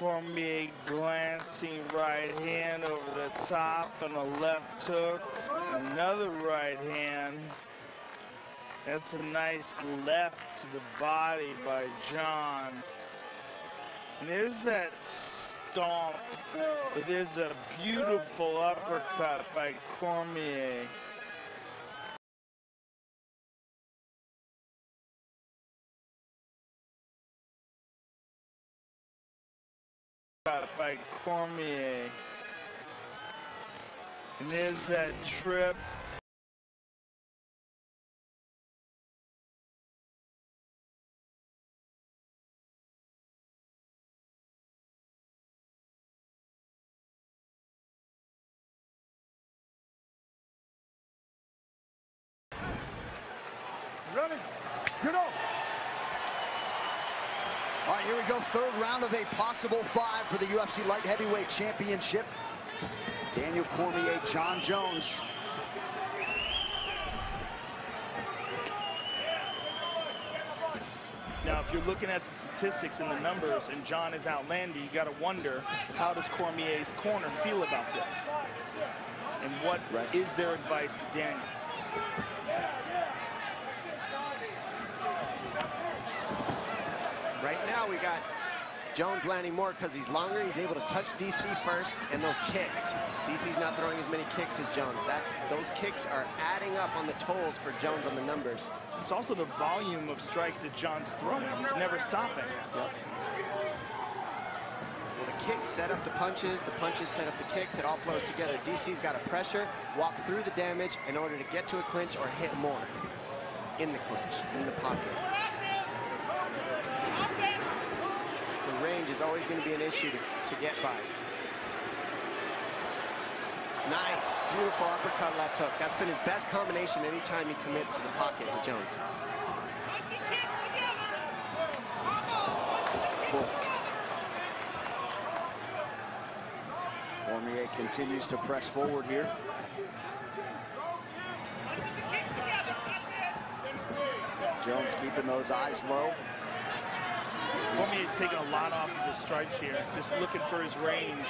Cormier glancing right hand over the top and a left hook. Another right hand. That's a nice left to the body by John. And there's that stomp, but there's a beautiful uppercut by Cormier. By Cormier. And there's that trip. Ready? Get up. All right, here we go. Third round of a possible 5 for the UFC Light Heavyweight Championship. Daniel Cormier, John Jones. Now, if you're looking at the statistics and the numbers, and John is outlanding, you got to wonder, how does Cormier's corner feel about this? And what is their advice to Daniel? Right now, we got Jones landing more because he's longer. He's able to touch DC first, and those kicks. DC's not throwing as many kicks as Jones. Those kicks are adding up on the tolls for Jones on the numbers. It's also the volume of strikes that John's throwing. He's never stopping. Yep. Well, the kicks set up the punches set up the kicks. It all flows together. DC's got to pressure, walk through the damage in order to get to a clinch or hit more in the clinch, in the pocket. The range is always going to be an issue to get by. Nice, beautiful uppercut left hook. That's been his best combination anytime he commits to the pocket with Jones. Cool. Cormier continues to press forward here. Jones keeping those eyes low. Cormier's taking a lot off of his strikes here, just looking for his range.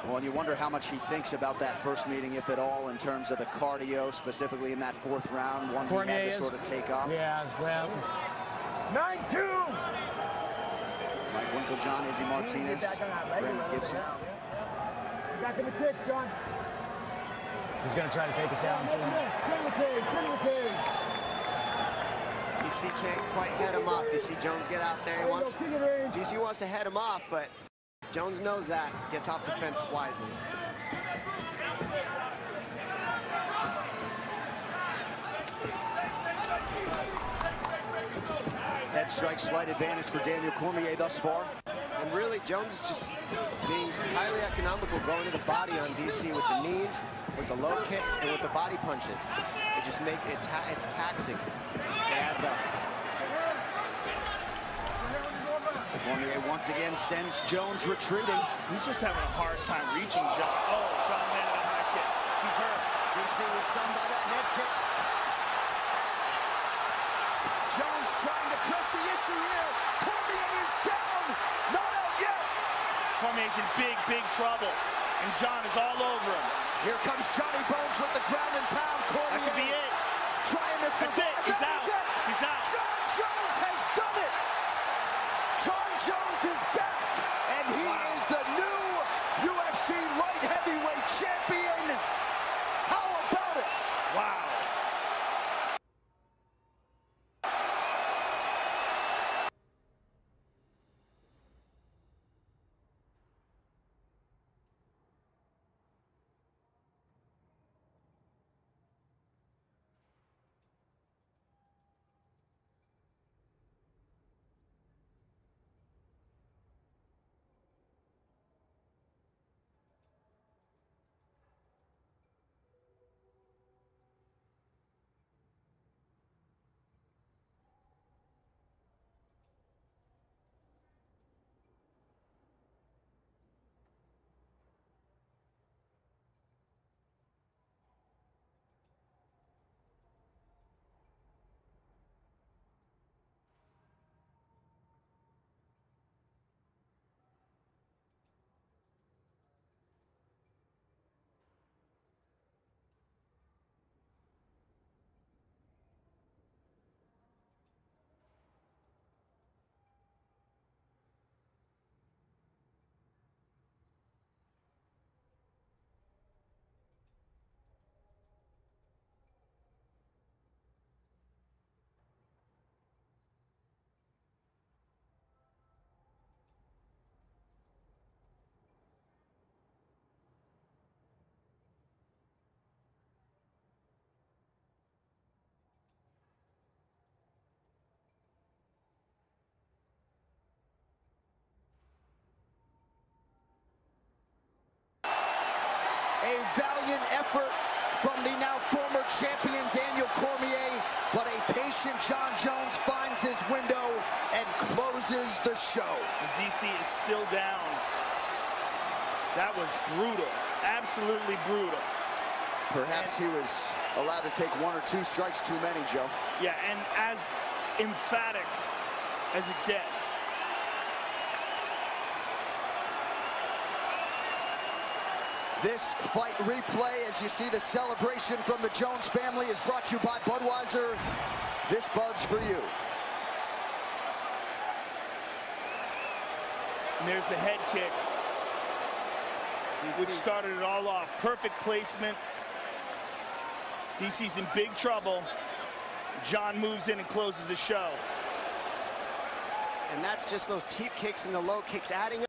Well, and you wonder how much he thinks about that first meeting, if at all, in terms of the cardio, specifically in that 4th round, one Cormier he had to sort of take off. Yeah, well. 9-2! Mike Winklejohn, Izzy Martinez, Brandon Gibson. Back in the kick, John. He's going to try to take us down. DC can't quite head him off. You see Jones get out there. DC wants to head him off, but Jones knows that. Gets off the fence wisely. Head strike, slight advantage for Daniel Cormier thus far. And really, Jones is just being highly economical, going to the body on DC with the knees, with the low kicks, and with the body punches. It just make it, it's taxing. It adds up. Cormier once again sends Jones retreating. He's just having a hard time reaching John. Oh, John landed a high kick. He's hurt. DC was stunned by that head kick. Jones trying to press the issue here. Cormier is down. Not out yet. Cormier's in big, big trouble. And John is all over him. Here comes Johnny Bones with the ground and pound. Cormier. That could be it. Trying to survive. That's it. He's out. He's out. John Jones has done it. John Jones is back. And he is the new UFC light heavyweight champion. How about it? Wow. A valiant effort from the now former champion Daniel Cormier, but a patient Jon Jones finds his window and closes the show. And DC is still down. That was brutal, absolutely brutal. Perhaps he was allowed to take 1 or 2 strikes too many, Joe. Yeah, and as emphatic as it gets. This fight replay, as you see the celebration from the Jones family, is brought to you by Budweiser. This Bud's for you. And there's the head kick, which started it all off. Perfect placement. DC's in big trouble. Jon moves in and closes the show. And that's just those teep kicks and the low kicks adding up.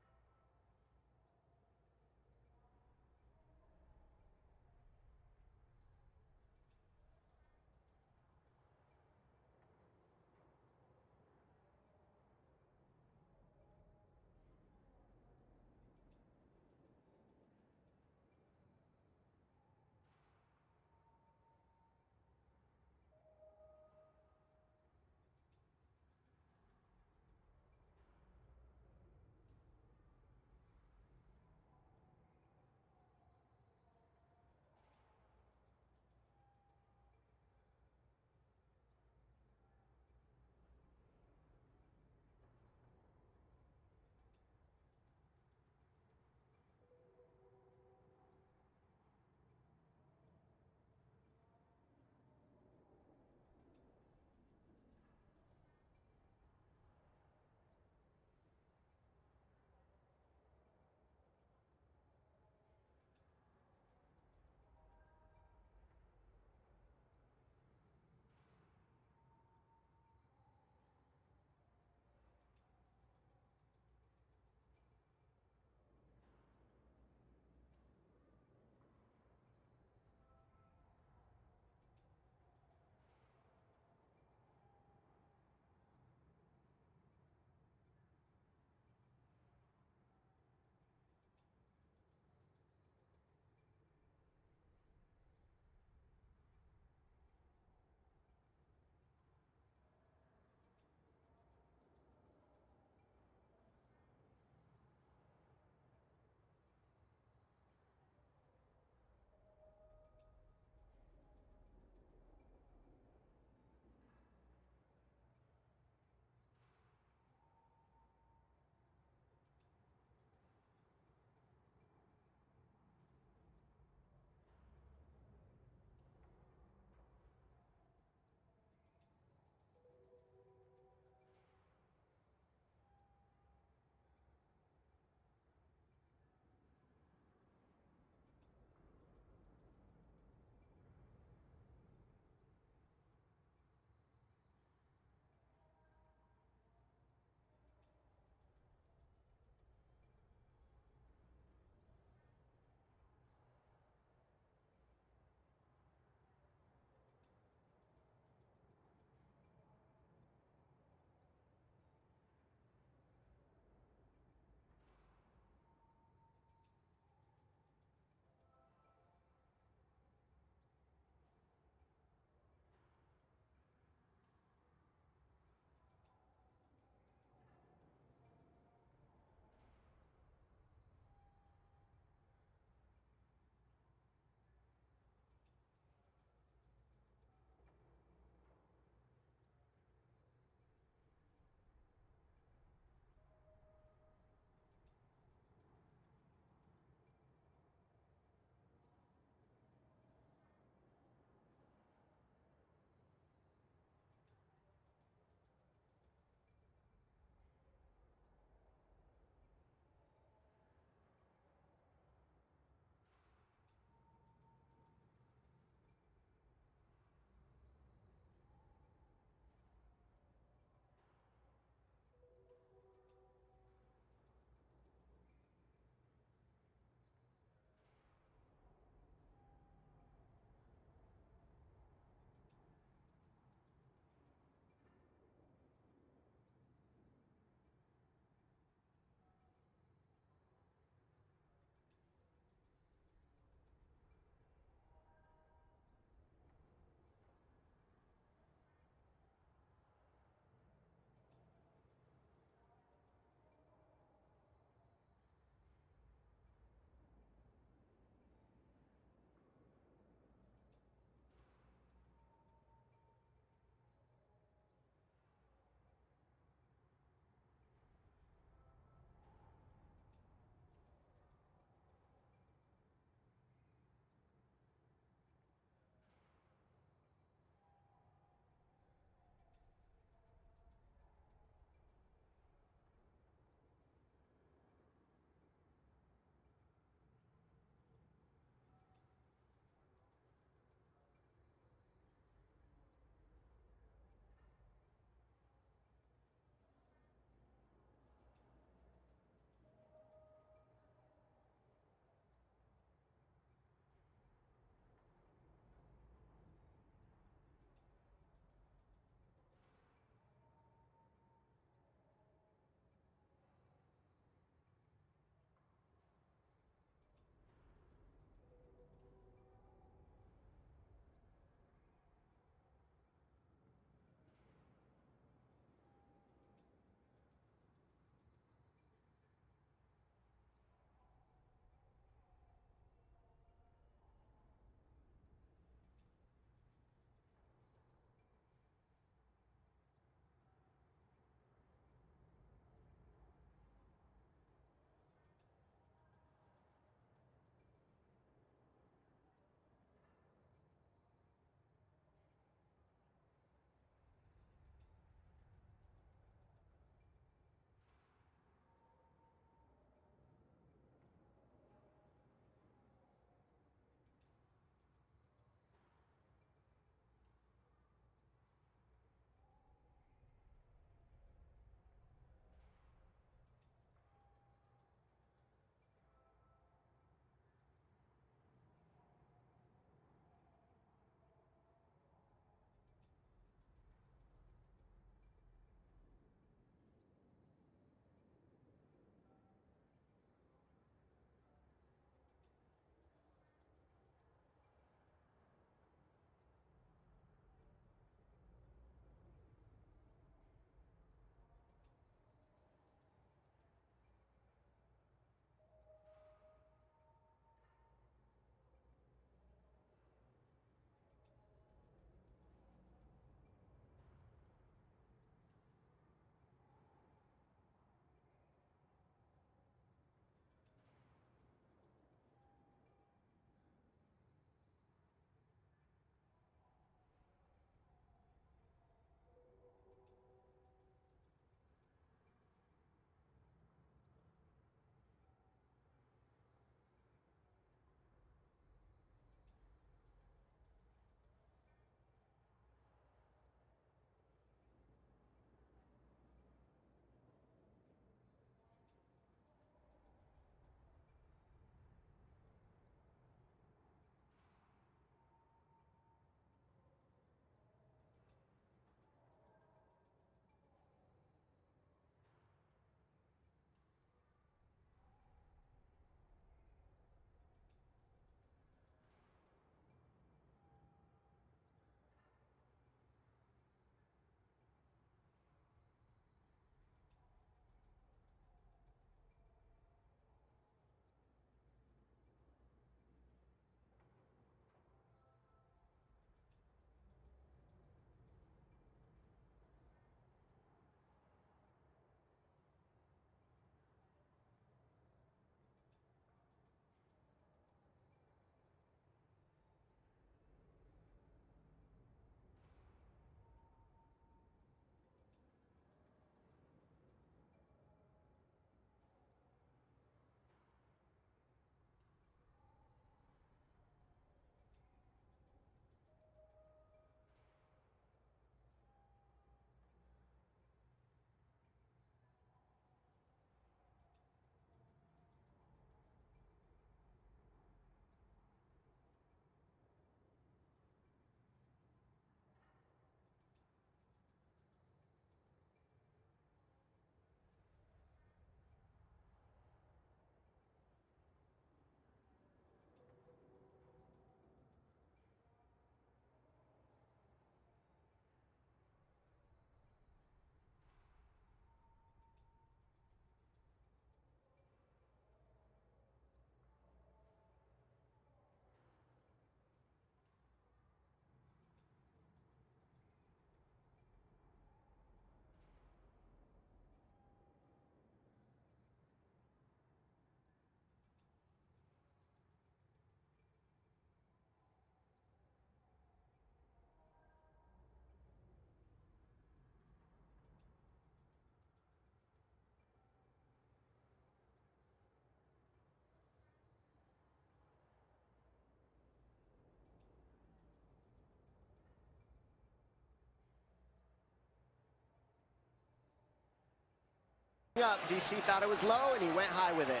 Up. DC thought it was low, and he went high with it.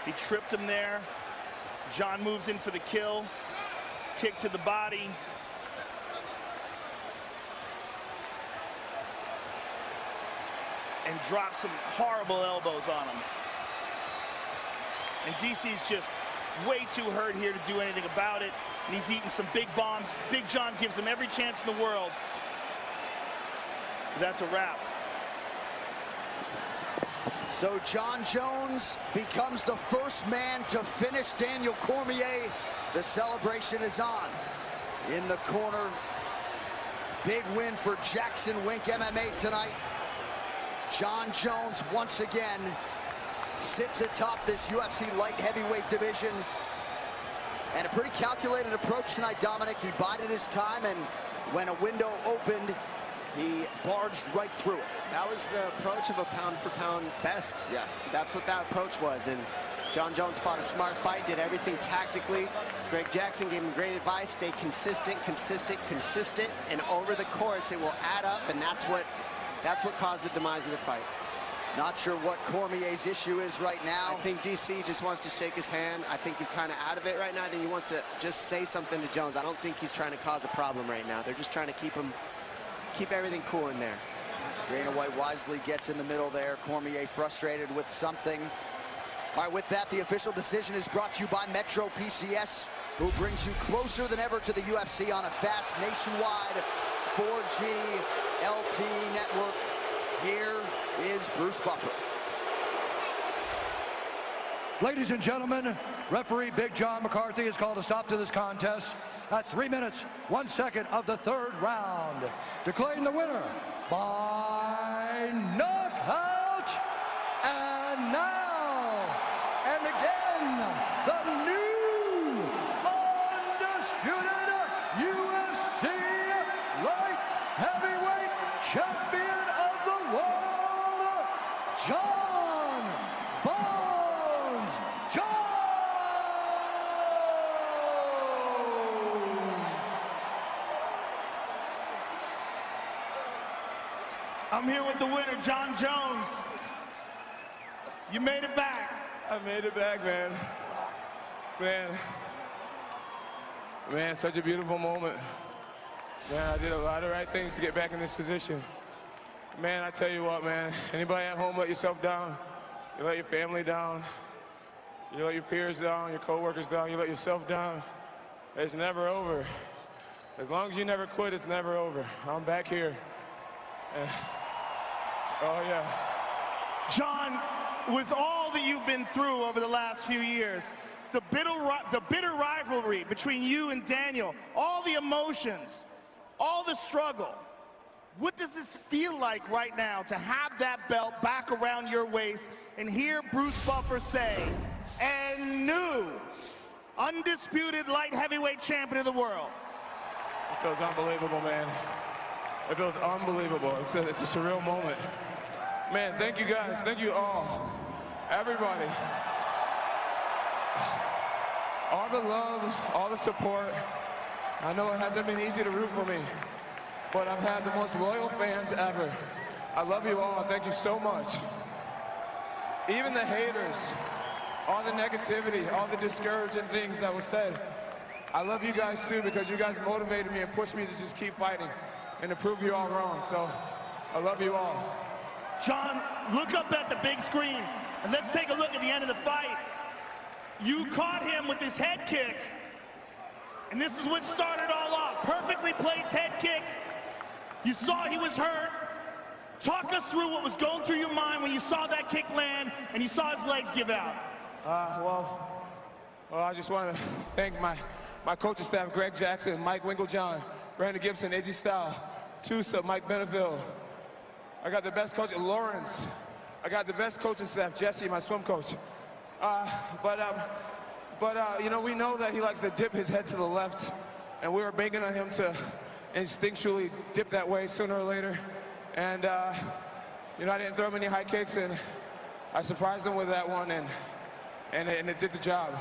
He tripped him there. John moves in for the kill. Kick to the body. And drops some horrible elbows on him. And DC's just way too hurt here to do anything about it. And he's eating some big bombs. Big John gives him every chance in the world. That's a wrap. So Jon Jones becomes the first man to finish Daniel Cormier. The celebration is on. In the corner, big win for Jackson Wink MMA tonight. Jon Jones once again sits atop this UFC light heavyweight division. And a pretty calculated approach tonight, Dominic. He bided his time, and when a window opened, he barged right through it. That was the approach of a pound-for-pound best. Yeah, that's what that approach was. And Jon Jones fought a smart fight, did everything tactically. Greg Jackson gave him great advice. Stay consistent, consistent, consistent, and over the course, it will add up, and that's what caused the demise of the fight. Not sure what Cormier's issue is right now. I think DC just wants to shake his hand. I think he's kind of out of it right now. I think he wants to just say something to Jones. I don't think he's trying to cause a problem right now. They're just trying to keep everything cool in there. Dana White wisely gets in the middle there. Cormier frustrated with something. All right, with that, the official decision is brought to you by Metro PCS, who brings you closer than ever to the UFC on a fast nationwide 4G LTE network. Here is Bruce Buffer. Ladies and gentlemen, referee Big John McCarthy has called a stop to this contest at 3 minutes, 1 second of the third round, declaring the winner by knockout. And now, and again, the new undisputed UFC light heavyweight champion of the world, Jon Bones Jones. I'm here with the winner, Jon Jones. You made it back. I made it back, man. Man, such a beautiful moment. Man, I did a lot of right things to get back in this position. Man, I tell you what, man, anybody at home let yourself down, you let your family down, you let your peers down, your coworkers down, you let yourself down, it's never over. As long as you never quit, it's never over. I'm back here. And, oh, yeah. John, with all that you've been through over the last few years, the bitter rivalry between you and Daniel, all the emotions, all the struggle, what does this feel like right now to have that belt back around your waist and hear Bruce Buffer say, and new, undisputed light heavyweight champion of the world? It feels unbelievable, man. It feels unbelievable. It's a surreal moment. Man, thank you guys. Thank you all. Everybody. All the love, all the support. I know it hasn't been easy to root for me, but I've had the most loyal fans ever. I love you all. Thank you so much. Even the haters, all the negativity, all the discouraging things that was said. I love you guys too, because you guys motivated me and pushed me to just keep fighting and to prove you all wrong. So I love you all. John, look up at the big screen and let's take a look at the end of the fight. You caught him with his head kick, and this is what started all off. Perfectly placed head kick. You saw he was hurt. Talk us through what was going through your mind when you saw that kick land and you saw his legs give out. Well, I just want to thank my coaching staff, Greg Jackson, Mike Winklejohn, Brandon Gibson, Izzy Style, Tusa, Mike Beneville. I got the best coach, Lawrence. I got the best coaching staff, Jesse, my swim coach. You know, we know that he likes to dip his head to the left, and we were banking on him to instinctually dip that way sooner or later. And, you know, I didn't throw him any high kicks, and I surprised him with that one, and it did the job.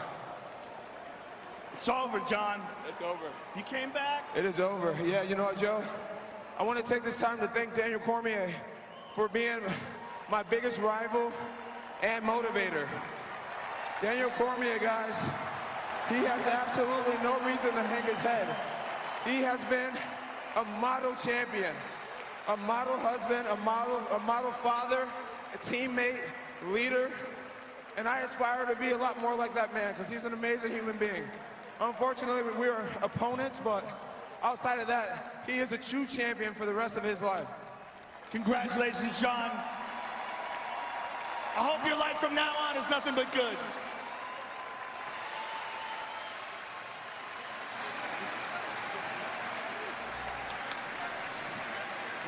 It's over, John. It's over. You came back? It is over. Yeah, you know what, Joe? I want to take this time to thank Daniel Cormier for being my biggest rival and motivator. Daniel Cormier, guys, he has absolutely no reason to hang his head. He has been a model champion, a model husband, a model father, a teammate, leader, and I aspire to be a lot more like that man because he's an amazing human being. Unfortunately, we are opponents, but outside of that, he is a true champion for the rest of his life. Congratulations, John. I hope your life from now on is nothing but good.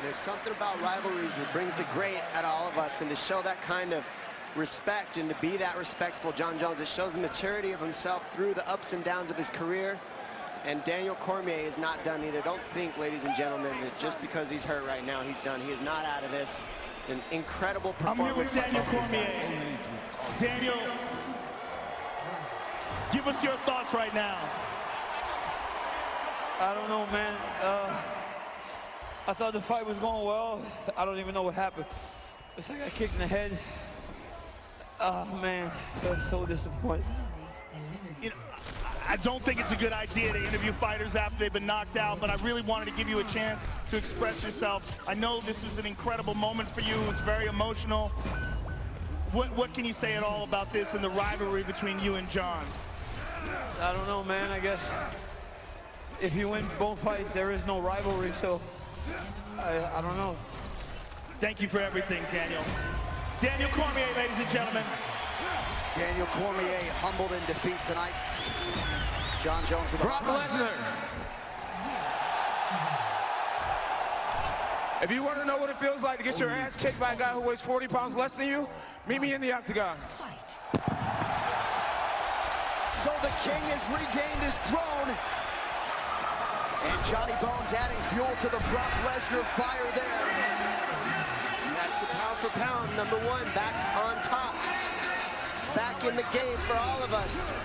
There's something about rivalries that brings the great out of all of us, and to show that kind of respect and to be that respectful, Jon Jones, it shows the maturity of himself through the ups and downs of his career. And Daniel Cormier is not done either. Don't think, ladies and gentlemen, that just because he's hurt right now, he's done. He is not out of this. It's an incredible performance. I'm here with Daniel Cormier. Daniel, give us your thoughts right now. I don't know, man. I thought the fight was going well. I don't even know what happened. It's like I kicked in the head. Oh, man, I was so disappointed. You know, I don't think it's a good idea to interview fighters after they've been knocked out, but I really wanted to give you a chance to express yourself. I know this was an incredible moment for you. It was very emotional. What can you say at all about this and the rivalry between you and John? I don't know, man. I guess if you win both fights, there is no rivalry, so I don't know. Thank you for everything, Daniel. Daniel Cormier, ladies and gentlemen. Daniel Cormier humbled in defeat tonight. Jon Jones with a Brock Lesnar. If you want to know what it feels like to get your ass kicked by a guy who weighs 40 pounds less than you, meet me in the octagon. So the king has regained his throne. And Johnny Bones adding fuel to the Brock Lesnar fire there. That's the pound for pound, #1, back on top. Back in the game for all of us.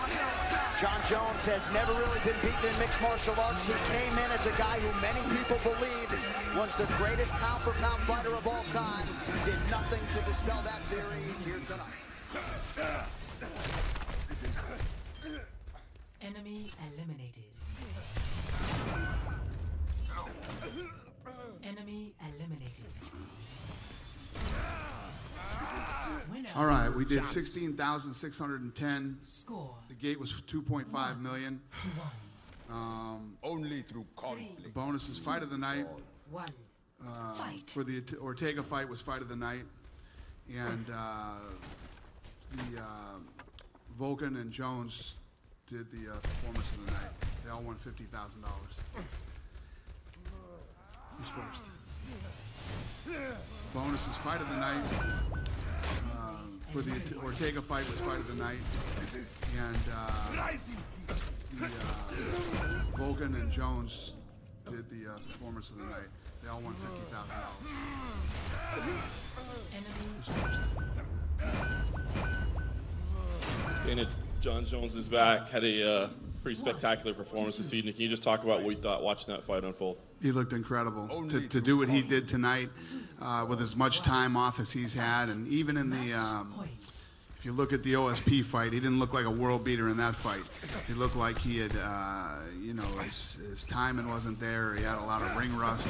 Jon Jones has never really been beaten in mixed martial arts. He came in as a guy who many people believed was the greatest pound for pound fighter of all time. Did nothing to dispel that theory here tonight. Enemy eliminated. Enemy eliminated. All right, we did 16,610. Score. The gate was 2.5 million. Only through conflict. The bonus is fight of the night. One. Fight. For the Ortega fight was fight of the night. And the Vulcan and Jones did the performance of the night. They all won $50,000. Who's first? Bonus is fight of the night. For the Ortega fight was fight of the night. And the Vulcan and Jones did the performance of the night. They all won $50,000. Dana, Jon Jones is back. Had a pretty spectacular performance this evening. Can you just talk about what you thought watching that fight unfold? He looked incredible. To do what he did tonight with as much time off as he's had, and even in the, if you look at the OSP fight, he didn't look like a world beater in that fight. He looked like he had, you know, his timing wasn't there. He had a lot of ring rust.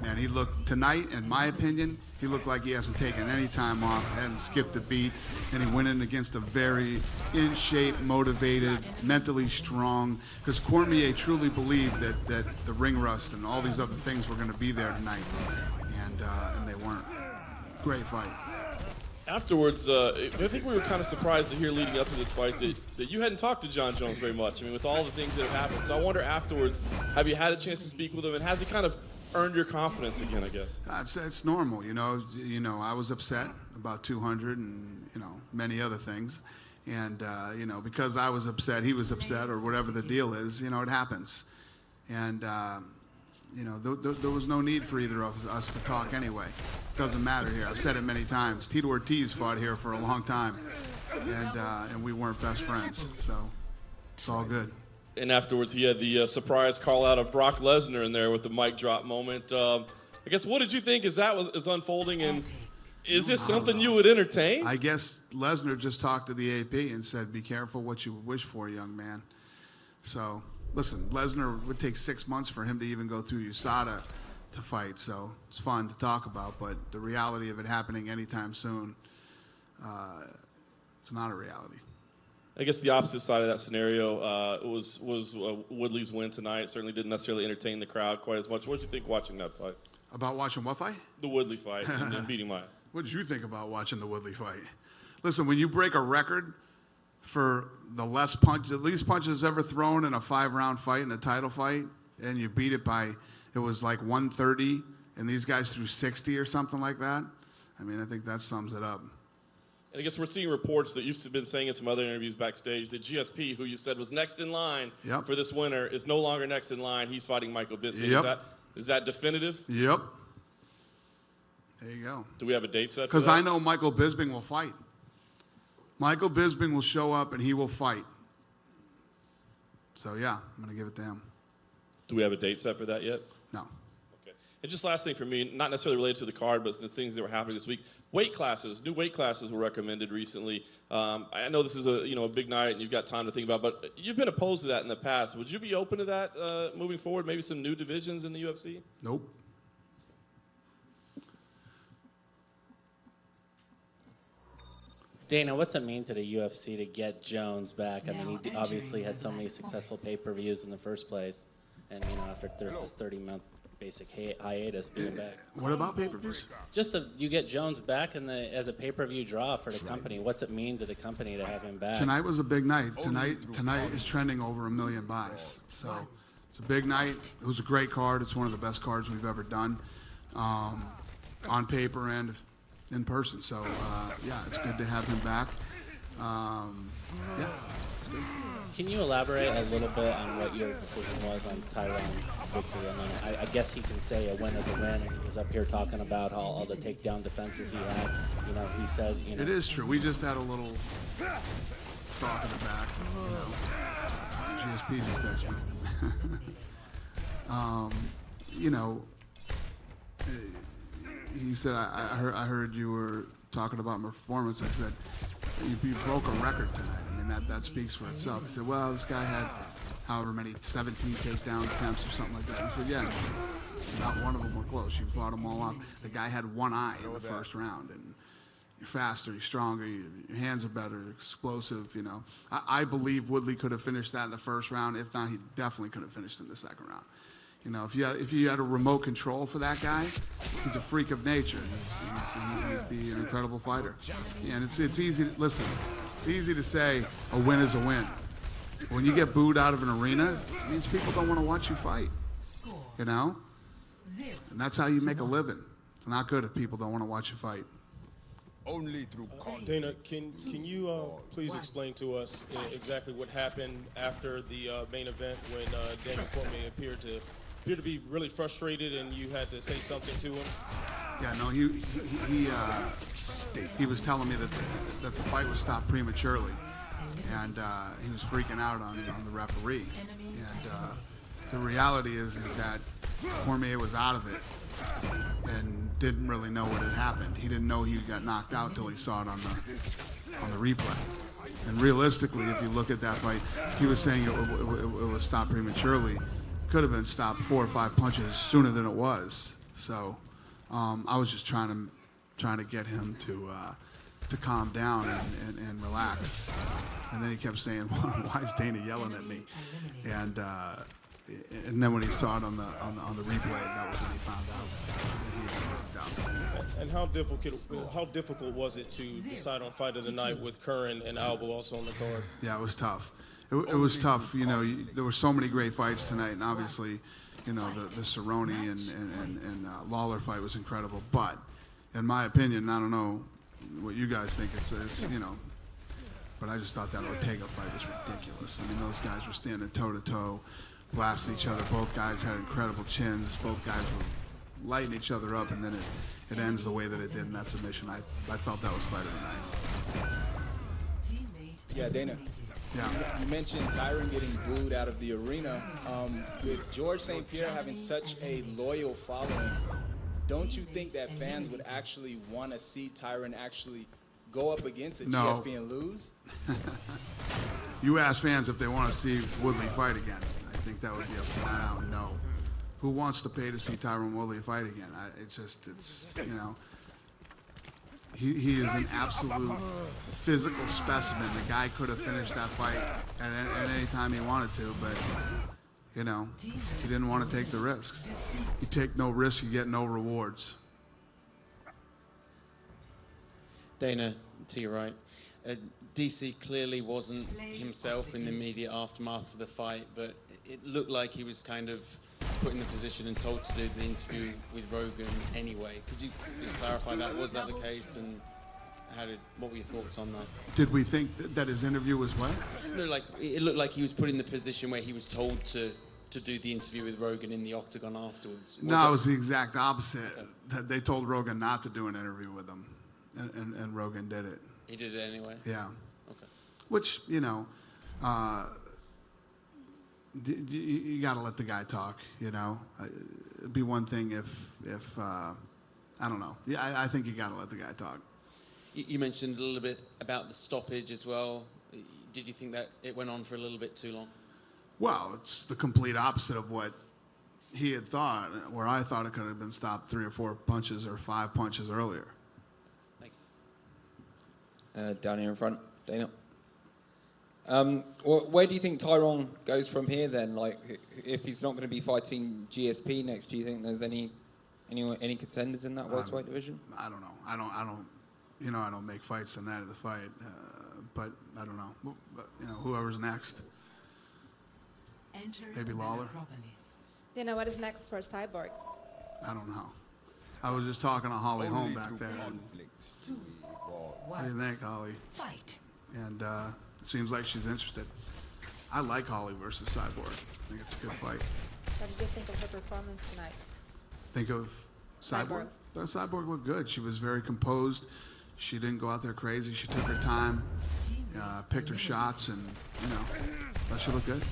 And he looked, tonight, in my opinion, he looked like he hasn't taken any time off, hadn't skipped a beat, and he went in against a very in-shape, motivated, mentally strong, because Cormier truly believed that the ring rust and all these other things were going to be there tonight, and they weren't. Great fight. Afterwards, I think we were kind of surprised to hear leading up to this fight that you hadn't talked to Jon Jones very much. I mean, with all the things that have happened. So I wonder afterwards, have you had a chance to speak with him, and has he kind of earned your confidence again, I guess? It's normal, you know. I was upset about 200 and, you know, many other things. And, you know, because I was upset, he was upset, or whatever the deal is, you know, it happens. And, you know, there was no need for either of us to talk anyway. Doesn't matter here. I've said it many times. Tito Ortiz fought here for a long time, and we weren't best friends, so it's all good. And afterwards, he had the surprise call out of Brock Lesnar in there with the mic drop moment. I guess, what did you think as that was unfolding? And Is this something you would entertain? I guess Lesnar just talked to the AP and said, be careful what you wish for, young man. So, listen, Lesnar would take 6 months for him to even go through USADA to fight, so it's fun to talk about, but the reality of it happening anytime soon, it's not a reality. I guess the opposite side of that scenario was Woodley's win tonight. Certainly didn't necessarily entertain the crowd quite as much. What did you think watching that fight? About watching what fight? The Woodley fight and beating Maya. What did you think about watching the Woodley fight? Listen, when you break a record for the least punches ever thrown in a 5-round fight, in a title fight, and you beat it by, it was like 130, and these guys threw 60 or something like that, I mean, I think that sums it up. And I guess we're seeing reports that you've been saying in some other interviews backstage that GSP, who you said was next in line for this winner, is no longer next in line. He's fighting Michael Bisping. Yep. Is that definitive? Yep. There you go. Do we have a date set for that? Because I know Michael Bisping will fight. Michael Bisping will show up and he will fight. So, yeah, I'm going to give it to him. Do we have a date set for that yet? No. Okay. And just last thing for me, not necessarily related to the card, but the things that were happening this week. Weight classes, new weight classes were recommended recently. I know this is a big night and you've got time to think about, but you've been opposed to that in the past. Would you be open to that moving forward? Maybe some new divisions in the UFC? Nope. Dana, what's it mean to the UFC to get Jones back? I mean, he obviously had so many successful pay-per-views in the first place, and after this 30-month basic hiatus, being back. What about pay-per-views? Just you get Jones back as a pay-per-view draw for the company. What's it mean to the company to have him back? Tonight was a big night. Tonight is trending over 1 million buys. So it's a big night. It was a great card. It's one of the best cards we've ever done on paper and in person. So, yeah, it's good to have him back. Yeah, it's good. Can you elaborate a little bit on what your decision was on Tyron's victory? I mean, I guess he can say a win is a win, and he was up here talking about all the takedown defenses he had. He said, It is true. We just had a little talk in the back. GSP just texted me. He said, I heard you were talking about my performance. I said, you broke a record tonight. I mean, that speaks for itself. He said, well, this guy had however many, 17 takedown attempts or something like that. He said, yeah, not one of them were close. You fought them all off. The guy had one eye in the first round. And you're faster, you're stronger, your hands are better, explosive, I believe Woodley could have finished that in the first round. If not, he definitely could have finished in the second round. If you had a remote control for that guy, he's a freak of nature. He'd be an incredible fighter. And it's easy. Listen, it's easy to say a win is a win. When you get booed out of an arena, it means people don't want to watch you fight. And that's how you make a living. It's not good if people don't want to watch you fight. Only through Dana, can you please explain to us exactly what happened after the main event when Daniel Cormier appeared to be really frustrated and you had to say something to him? Yeah, no, he was telling me that the fight was stopped prematurely, and he was freaking out on the referee. And the reality is that Cormier was out of it and didn't really know what had happened. He didn't know he got knocked out until he saw it on the replay. And realistically, if you look at that fight, he was saying it was stopped prematurely. Could have been stopped 4 or 5 punches sooner than it was. So I was just trying to get him to calm down and relax. And then he kept saying, "Why is Dana yelling at me?" And then when he saw it on the replay, that was when he found out that he had knocked out. And how difficult was it to decide on fight of the night with Curran and Albo also on the card? Yeah, it was tough. It was tough. There were so many great fights tonight, and obviously, the Cerrone and Lawler fight was incredible. But in my opinion, I don't know what you guys think. It's but I just thought that Ortega fight was ridiculous. I mean, those guys were standing toe to toe, blasting each other. Both guys had incredible chins. Both guys were lighting each other up, and then it ends the way that it did in that submission. I felt that was fight of the night. Yeah, Dana. Yeah. You mentioned Tyron getting booed out of the arena. With George St. Pierre having such a loyal following, don't you think that fans would actually want to see Tyron actually go up against a No. GSP and lose? You ask fans if they want to see Woodley fight again. I think that would be a flat-out no. Who wants to pay to see Tyron Woodley fight again? You know, he is an absolute physical specimen. The guy could have finished that fight at any time he wanted to, but, you know, he didn't want to take the risks. You take no risks, you get no rewards. Dana, to your right. DC clearly wasn't himself in the immediate aftermath of the fight, but it looked like he was kind of put in the position and told to do the interview with Rogan anyway. Could you just clarify that? Was that the case, and what were your thoughts on that? Did we think that his interview was what? It looked like he was put in the position where he was told to do the interview with Rogan in the octagon afterwards. No, it was the exact opposite. That they told Rogan not to do an interview with him, and Rogan did it. He did it anyway? Yeah. Okay. Which, you know, you got to let the guy talk, you know. It'd be one thing if I don't know. Yeah, I think you got to let the guy talk. You mentioned a little bit about the stoppage as well. Did you think that it went on for a little bit too long? Well, it's the complete opposite of what he had thought, where I thought it could have been stopped 3 or 4 punches or 5 punches earlier. Down here in front, Dana. Where do you think Tyron goes from here then? Like, if he's not going to be fighting GSP next, do you think there's any contenders in that welterweight division? I don't know. I don't. You know, I don't make fights the night of the fight, but I don't know. But, you know, whoever's next. Maybe Lawler. Dana, what is next for Cyborg? I don't know. I was just talking to Holly Holm back there. What do you think, Holly? Fight. And it seems like she's interested. I like Holly versus Cyborg. I think it's a good fight. What did you think of her performance tonight? Think of Cyborg? Cyborg looked good. She was very composed. She didn't go out there crazy. She took her time, picked her shots, and, you know, thought she looked good.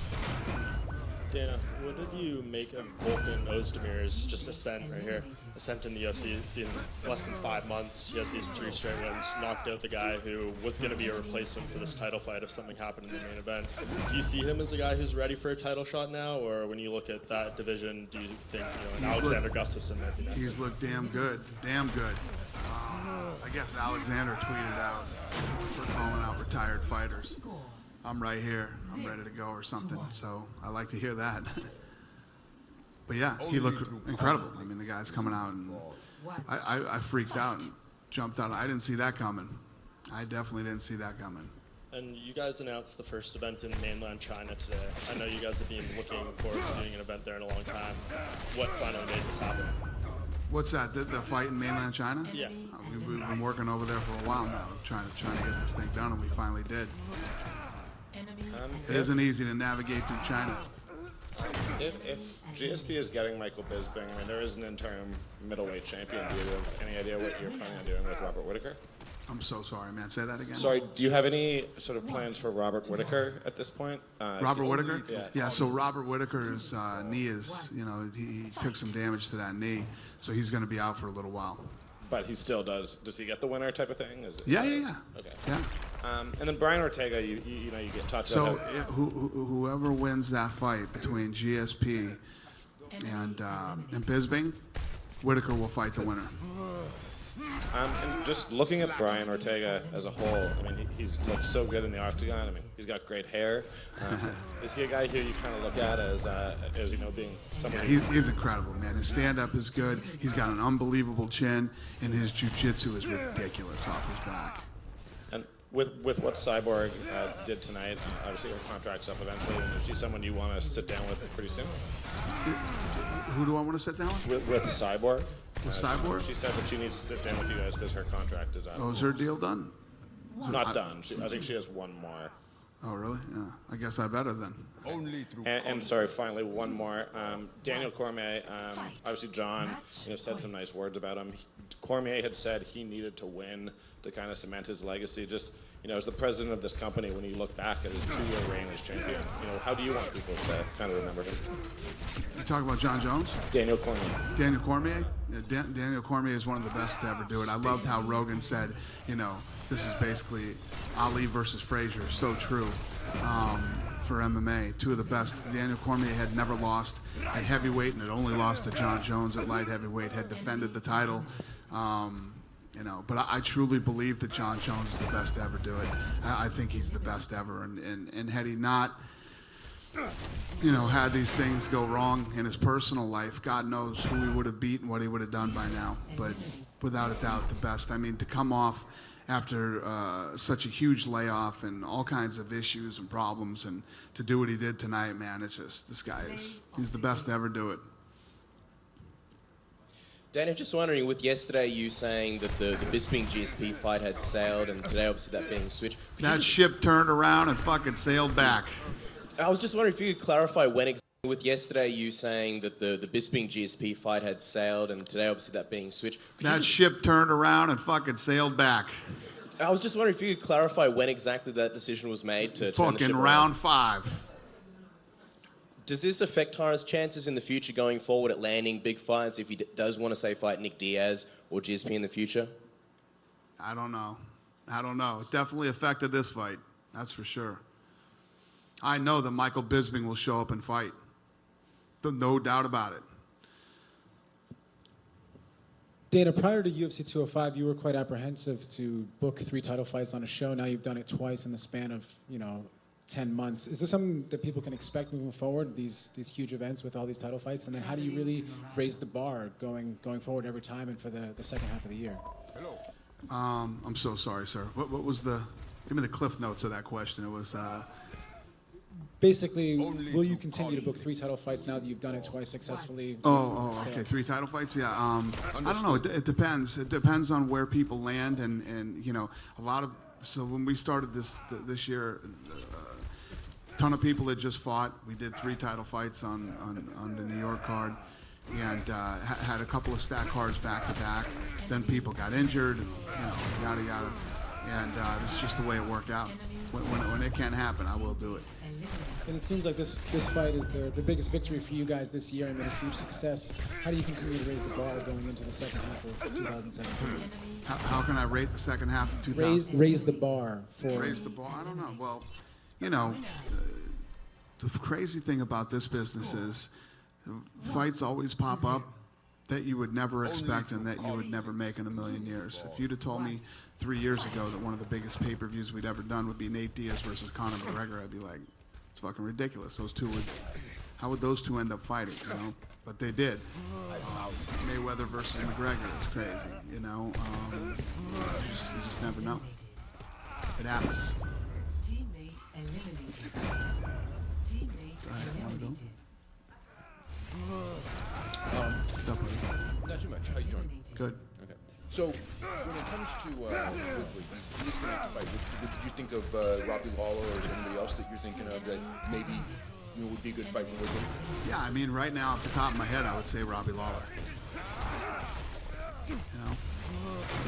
Dana, what did you make of Volkan Ozdemir's just ascent right here? Ascent in the UFC. It's been less than 5 months. He has these 3 straight wins, knocked out the guy who was going to be a replacement for this title fight if something happened in the main event. Do you see him as a guy who's ready for a title shot now, or when you look at that division, do you think an Alexander Gustafsson might be next? He's looked damn good. Damn good. I guess Alexander tweeted out for calling out retired fighters. I'm right here. I'm ready to go or something. So I like to hear that. But yeah, he looked incredible. I mean, the guy's coming out, and I freaked out and jumped out. I didn't see that coming. I definitely didn't see that coming. And you guys announced the first event in mainland China today. I know you guys have been looking forward to doing an event there in a long time. What finally made this happen? What's that? The fight in mainland China? Yeah. We've been working over there for a while now, trying to get this thing done, and we finally did. It isn't easy to navigate through China. If GSP is getting Michael Bisping, I mean, there is an interim middleweight champion. Do you have any idea what you're planning on doing with Robert Whittaker? I'm so sorry, man. Say that again. Sorry, do you have any sort of plans for Robert Whittaker at this point? Robert Whittaker? Yeah. Yeah, so Robert Whittaker's knee is, you know, he took some damage to that knee, so he's going to be out for a little while. But he still does he get the winner type of thing? Yeah. Okay. Yeah. And then Brian Ortega, you know, you get talked So about. whoever wins that fight between GSP and Bisping, Whittaker will fight the winner. And just looking at Brian Ortega as a whole, I mean, he's looked so good in the octagon. I mean, he's got great hair. Is he a guy who you kind of look at as you know, being someone? He's incredible, man. His stand-up is good. He's got an unbelievable chin, and his jiu-jitsu is ridiculous off his back. And with what Cyborg did tonight, obviously her contract's up eventually. Is she someone you want to sit down with pretty soon? Who do I want to sit down with? With Cyborg. With Cyborg? She said that she needs to sit down with you guys because her contract is up. Oh, is her deal done? Not done. I think she has one more. Oh, really? Yeah. I guess I better then. Only through. And sorry, finally, one more. Daniel Cormier. Obviously, John, said some nice words about him. Cormier had said he needed to win to kind of cement his legacy. Just, you know, as the president of this company, when you look back at his 2-year reign as champion, you know, how do you want people to kind of remember him? You talking about John Jones? Daniel Cormier. Daniel Cormier? Yeah, Daniel Cormier is one of the best to ever do it. I loved how Rogan said, you know, this is basically Ali versus Frazier. So true. For MMA, 2 of the best. Daniel Cormier had never lost at heavyweight and had only lost to John Jones at light heavyweight, had defended the title. You know, but I truly believe that John Jones is the best to ever do it. I think he's the best ever. And had he not, you know, had these things go wrong in his personal life, God knows who he would have beaten, what he would have done by now. But without a doubt, the best. I mean, to come off after such a huge layoff and all kinds of issues and problems, and to do what he did tonight, man, it's just, this guy he's the best to ever do it. Dana, just wondering, with yesterday you saying that the Bisping GSP fight had sailed, and today obviously that being switched. That ship turned around and fucking sailed back. I was just wondering if you could clarify when exactly, with yesterday you saying that the Bisping GSP fight had sailed, and today obviously that being switched. That ship turned around and fucking sailed back. I was just wondering if you could clarify when exactly that decision was made to turn the ship fucking around. round 5. Does this affect Tara's chances in the future going forward at landing big fights if he does want to, say, fight Nick Diaz or GSP in the future? I don't know. I don't know. It definitely affected this fight. That's for sure. I know that Michael Bisping will show up and fight. No doubt about it. Dana, prior to UFC 205, you were quite apprehensive to book 3 title fights on a show. Now you've done it twice in the span of, 10 months. Is this something that people can expect moving forward, these huge events with all these title fights? And then how do you really raise the bar going forward every time and for the second half of the year? I'm so sorry, sir. What was the... Give me the cliff notes of that question. It was... Basically, will you continue to book 3 title fights now that you've done it twice successfully? Okay, 3 title fights. Yeah, I don't know. It depends. It depends on where people land, and a lot of. So when we started this year, a ton of people had just fought. We did 3 title fights on the New York card, and had a couple of stack cards back to back. Then people got injured, yada yada, and this is just the way it worked out. When it can happen, I will do it. And it seems like this fight is the biggest victory for you guys this year and been a huge success. How do you continue to raise the bar going into the second half of 2017? How can I rate the second half of 2017? Raise the bar for... Raise the bar? I don't know. Well, the crazy thing about this business is fights always pop up that you would never expect and that you would never make in a million years. If you'd have told me 3 years ago that one of the biggest pay-per-views we'd ever done would be Nate Diaz versus Conor McGregor, I'd be like, it's fucking ridiculous. How would those two end up fighting, But they did. Mayweather versus McGregor, it's crazy, you just never know. It happens. Teammate eliminated. Teammate eliminated. What's up, buddy? Not too much. How you doing? Good. Okay. So when it comes to Woodley, he's going to fight. Did you think of Robbie Lawler or is there anybody else that you're thinking of that maybe would be a good fight for Woodley? Yeah, I mean, right now, off the top of my head, I would say Robbie Lawler.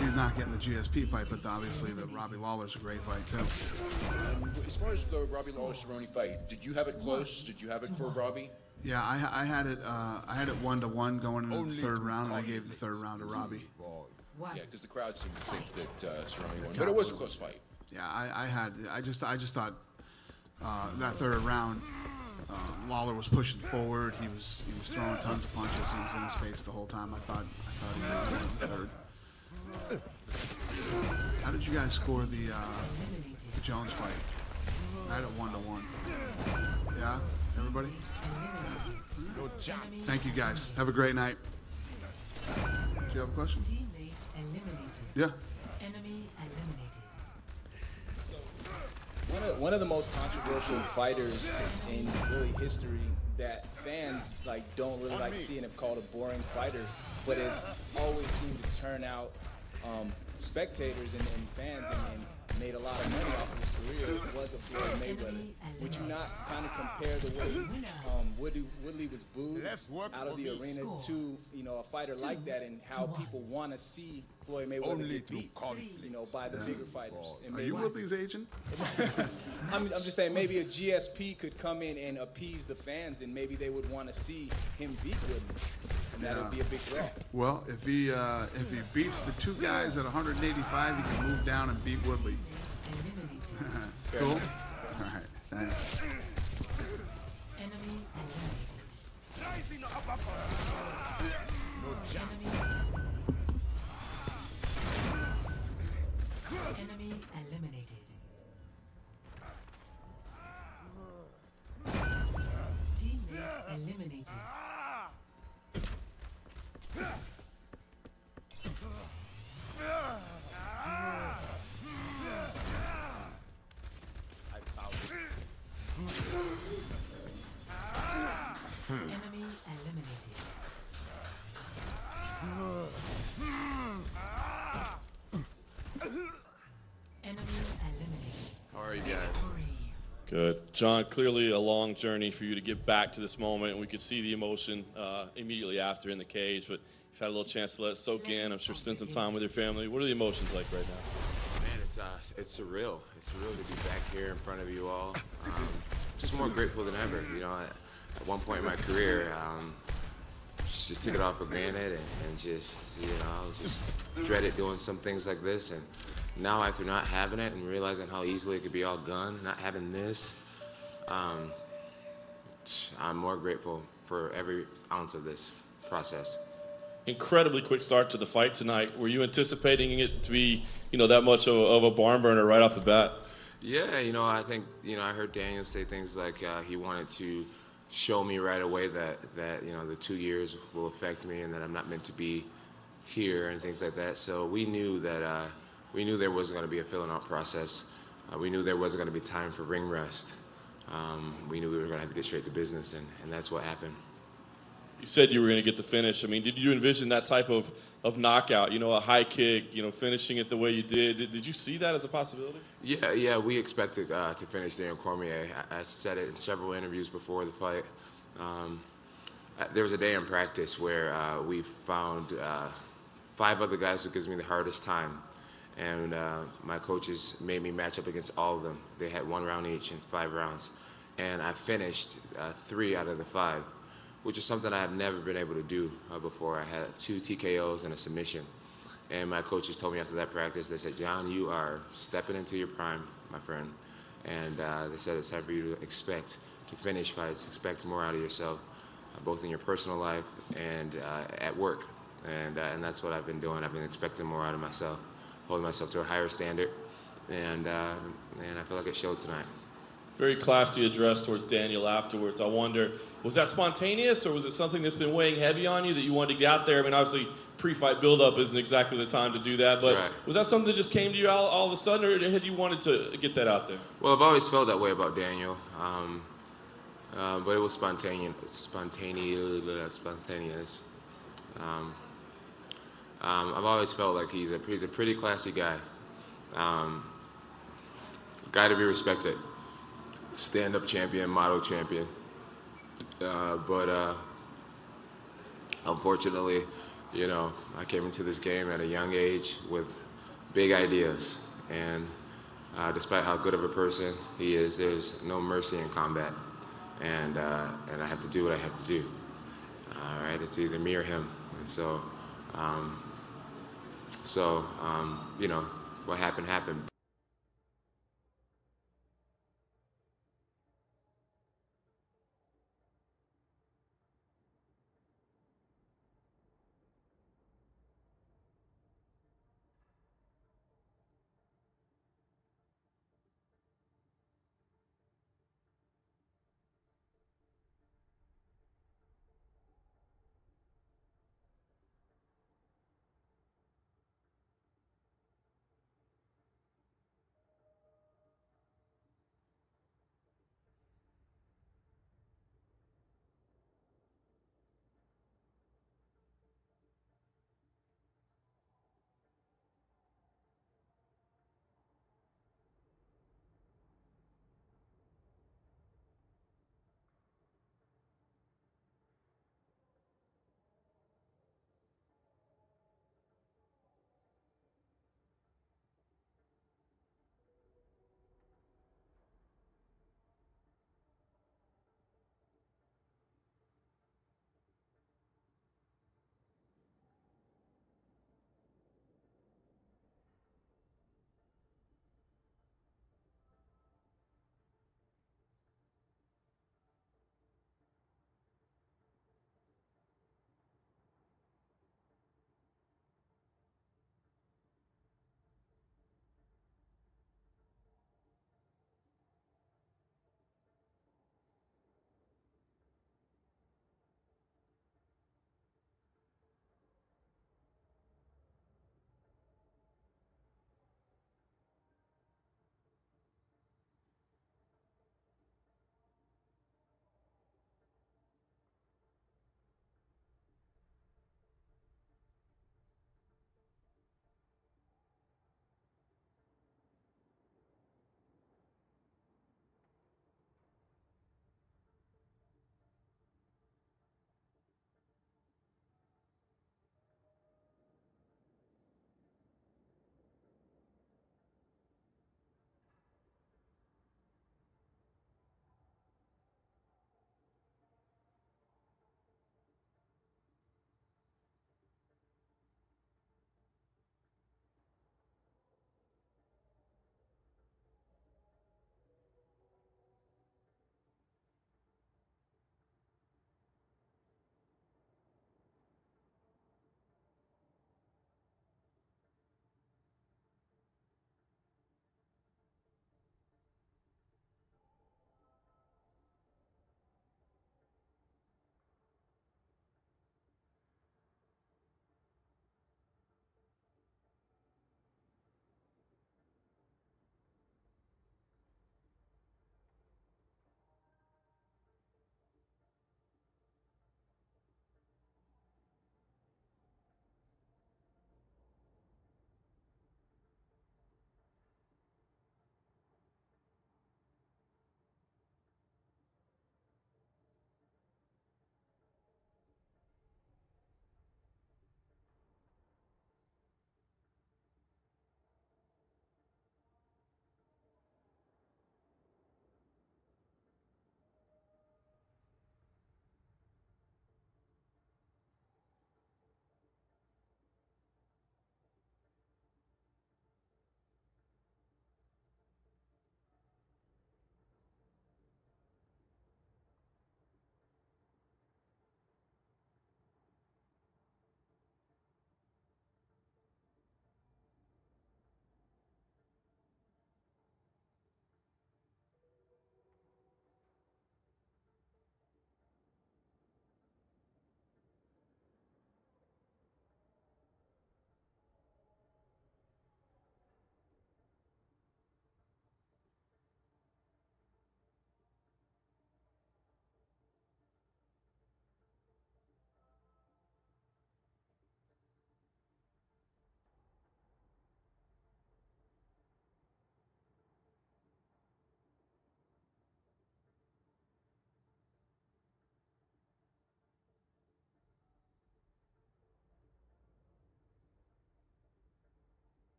He's not getting the GSP fight, but obviously the Robbie Lawler's a great fight too. As far as the Robbie Lawler-Cerrone fight, did you have it close? Did you have it for Robbie? Yeah, I had it 1-1 going into the 3rd round, and I gave the 3rd round to Robbie. Yeah, because the crowd seemed to think that Cerrone won, but it was a close fight. Yeah, I just thought that 3rd round, Lawler was pushing forward. He was throwing tons of punches. He was in his face the whole time. I thought he was in the 3rd. How did you guys score the Jones fight? I had it 1-1. Yeah, everybody. Yeah. Thank you guys. Have a great night. Do you have a question? Yeah. Enemy eliminated. One of the most controversial fighters in really history that fans don't really like seeing him called a boring fighter, but has always seemed to turn out spectators and fans and made a lot of money off of his career was a Floyd Mayweather. Would you not kind of compare the way Woodley was booed out of the arena to, a fighter like that, and how people want to see Floyd Mayweather get beat, by the bigger fighters? And Are you Woodley's agent? I'm just saying maybe a GSP could come in and appease the fans, and maybe they would want to see him beat Woodley, and that would be a big draw. Well, if he beats the two guys at 185, he can move down and beat Woodley. Cool. All right. Thanks. Enemy eliminated. Teammate eliminated. Enemy eliminated. Enemy eliminated. How are you guys? Good. John, clearly a long journey for you to get back to this moment, and we could see the emotion immediately after in the cage, but you've had a little chance to let it soak in. I'm sure spend some time with your family. What are the emotions like right now? Man, it's surreal. It's surreal to be back here in front of you all. Just more grateful than ever. At one point in my career, just took it off for granted and just, I was just dreaded doing some things like this. And now after not having it and realizing how easily it could be all gone, not having this, I'm more grateful for every ounce of this process. Incredibly quick start to the fight tonight. Were you anticipating it to be, that much of a barn burner right off the bat? Yeah, I think, I heard Daniel say things like he wanted to show me right away that the 2 years will affect me and that I'm not meant to be here and things like that. So we knew that we knew there wasn't going to be a filling out process. We knew there wasn't going to be time for ring rest. We knew we were going to have to get straight to business, and that's what happened. You said you were going to get the finish. I mean, did you envision that type of knockout, a high kick, finishing it the way you did? Did you see that as a possibility? Yeah, we expected to finish Daniel Cormier. I said it in several interviews before the fight. There was a day in practice where we found 5 other guys who gives me the hardest time. And my coaches made me match up against all of them. They had 1 round each in 5 rounds. And I finished 3 out of the 5, which is something I have never been able to do before. I had 2 TKOs and a submission. And my coaches told me after that practice, they said, John, you are stepping into your prime, my friend. And they said it's time for you to expect to finish fights, expect more out of yourself, both in your personal life and at work. And that's what I've been doing. I've been expecting more out of myself, holding myself to a higher standard. And I feel like it showed tonight. Very classy address towards Daniel afterwards. I wonder, was that spontaneous or was it something that's been weighing heavy on you that you wanted to get out there? I mean, obviously, pre-fight build-up isn't exactly the time to do that, but was that something that just came to you all of a sudden, or had you wanted to get that out there? Well, I've always felt that way about Daniel, but it was spontaneous. I've always felt like he's a pretty classy guy, guy to be respected. Stand-up champion, model champion, but unfortunately, I came into this game at a young age with big ideas, and despite how good of a person he is, there's no mercy in combat, and I have to do what I have to do. All right, it's either me or him, and so what happened.